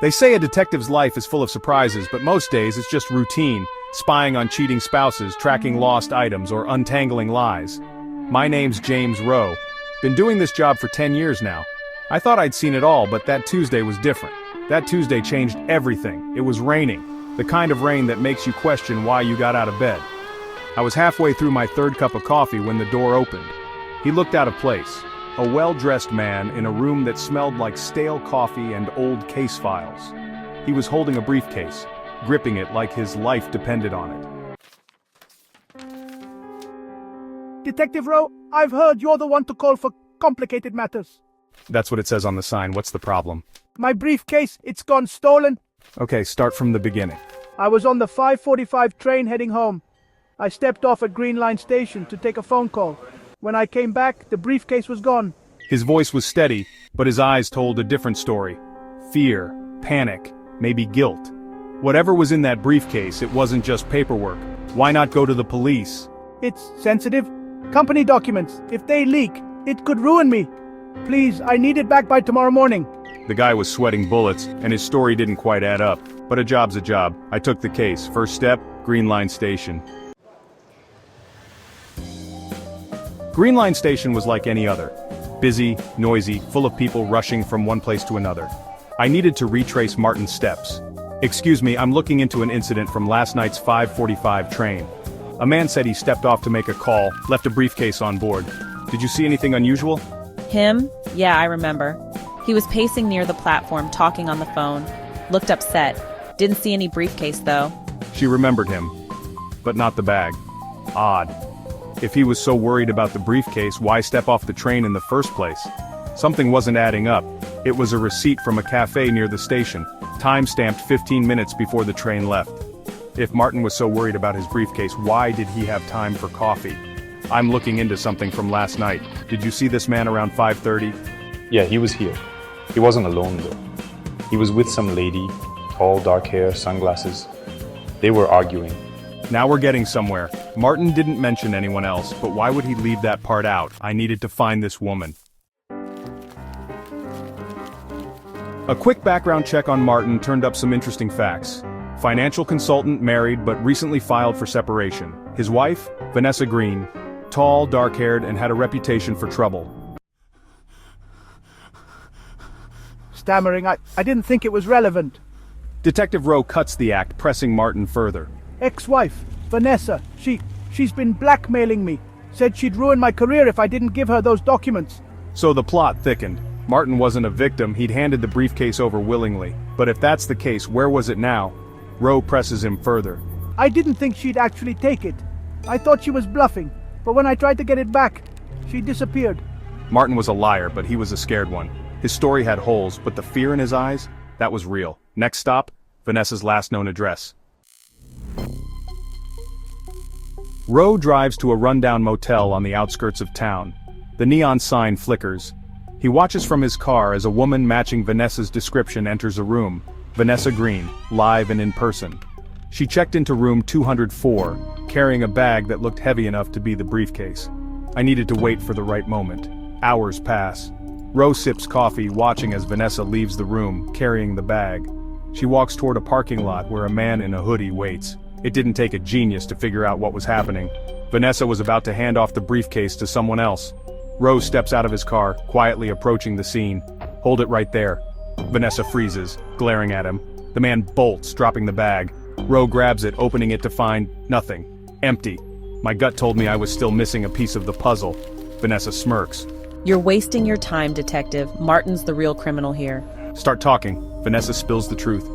They say a detective's life is full of surprises, but most days it's just routine, spying on cheating spouses, tracking lost items, or untangling lies. My name's James Rowe. Been doing this job for 10 years now. I thought I'd seen it all, but that Tuesday was different. That Tuesday changed everything. It was raining. The kind of rain that makes you question why you got out of bed. I was halfway through my third cup of coffee when the door opened. He looked out of place. A well-dressed man in a room that smelled like stale coffee and old case files. He was holding a briefcase, gripping it like his life depended on it. Detective Rowe, I've heard you're the one to call for complicated matters. That's what it says on the sign. What's the problem? My briefcase, it's gone stolen. Okay, start from the beginning. I was on the 5:45 train heading home. I stepped off at Green Line Station to take a phone call. When I came back, the briefcase was gone. His voice was steady, but his eyes told a different story. Fear, panic, maybe guilt. Whatever was in that briefcase, it wasn't just paperwork. Why not go to the police? It's sensitive. Company documents. If they leak, it could ruin me. Please, I need it back by tomorrow morning. The guy was sweating bullets, and his story didn't quite add up. But a job's a job. I took the case. First step, Green Line Station. Green Line Station was like any other. Busy, noisy, full of people rushing from one place to another. I needed to retrace Martin's steps. Excuse me, I'm looking into an incident from last night's 5:45 train. A man said he stepped off to make a call, left a briefcase on board. Did you see anything unusual? Him? Yeah, I remember. He was pacing near the platform, talking on the phone. Looked upset. Didn't see any briefcase, though. She remembered him. But not the bag. Odd. If he was so worried about the briefcase, why step off the train in the first place? Something wasn't adding up. It was a receipt from a cafe near the station, time-stamped 15 minutes before the train left. If Martin was so worried about his briefcase, why did he have time for coffee? I'm looking into something from last night. Did you see this man around 5:30? Yeah, he was here. He wasn't alone though. He was with some lady, tall, dark hair, sunglasses. They were arguing. Now we're getting somewhere. Martin didn't mention anyone else, but why would he leave that part out? I needed to find this woman. A quick background check on Martin turned up some interesting facts. Financial consultant, married, but recently filed for separation. His wife, Vanessa Green, tall, dark-haired, and had a reputation for trouble. Stammering, I didn't think it was relevant. Detective Rowe cuts the act, pressing Martin further. Ex-wife, Vanessa, she's been blackmailing me. Said she'd ruin my career if I didn't give her those documents. So the plot thickened. Martin wasn't a victim, he'd handed the briefcase over willingly. But if that's the case, where was it now? Rowe presses him further. I didn't think she'd actually take it. I thought she was bluffing, but when I tried to get it back, she disappeared. Martin was a liar, but he was a scared one. His story had holes, but the fear in his eyes, that was real. Next stop, Vanessa's last known address. Rowe drives to a rundown motel on the outskirts of town. The neon sign flickers. He watches from his car as a woman matching Vanessa's description enters a room. Vanessa Green, live and in person. She checked into room 204, carrying a bag that looked heavy enough to be the briefcase. I needed to wait for the right moment. Hours pass. Rowe sips coffee, watching as Vanessa leaves the room, carrying the bag. She walks toward a parking lot where a man in a hoodie waits. It didn't take a genius to figure out what was happening. Vanessa was about to hand off the briefcase to someone else. Rowe steps out of his car, quietly approaching the scene. Hold it right there. Vanessa freezes, glaring at him. The man bolts, dropping the bag. Rowe grabs it, opening it to find nothing. Empty. My gut told me I was still missing a piece of the puzzle. Vanessa smirks. You're wasting your time, detective. Martin's the real criminal here. Start talking. Vanessa spills the truth.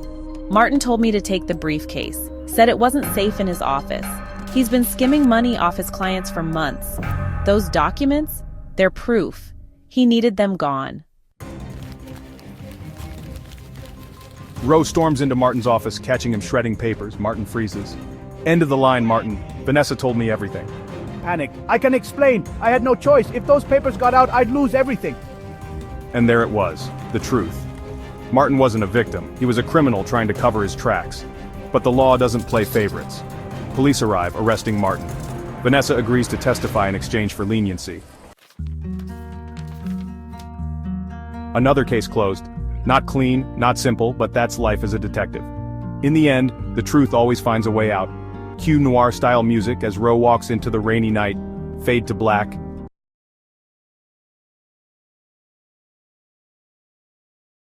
Martin told me to take the briefcase. Said it wasn't safe in his office. He's been skimming money off his clients for months. Those documents? They're proof. He needed them gone. Rowe storms into Martin's office, catching him shredding papers. Martin freezes. End of the line, Martin. Vanessa told me everything. Panic. I can explain. I had no choice. If those papers got out, I'd lose everything. And there it was, the truth. Martin wasn't a victim. He was a criminal trying to cover his tracks. But the law doesn't play favorites. Police arrive, arresting Martin. Vanessa agrees to testify in exchange for leniency. Another case closed. Not clean, not simple, but that's life as a detective. In the end, the truth always finds a way out. Cue noir-style music as Ro walks into the rainy night, fade to black,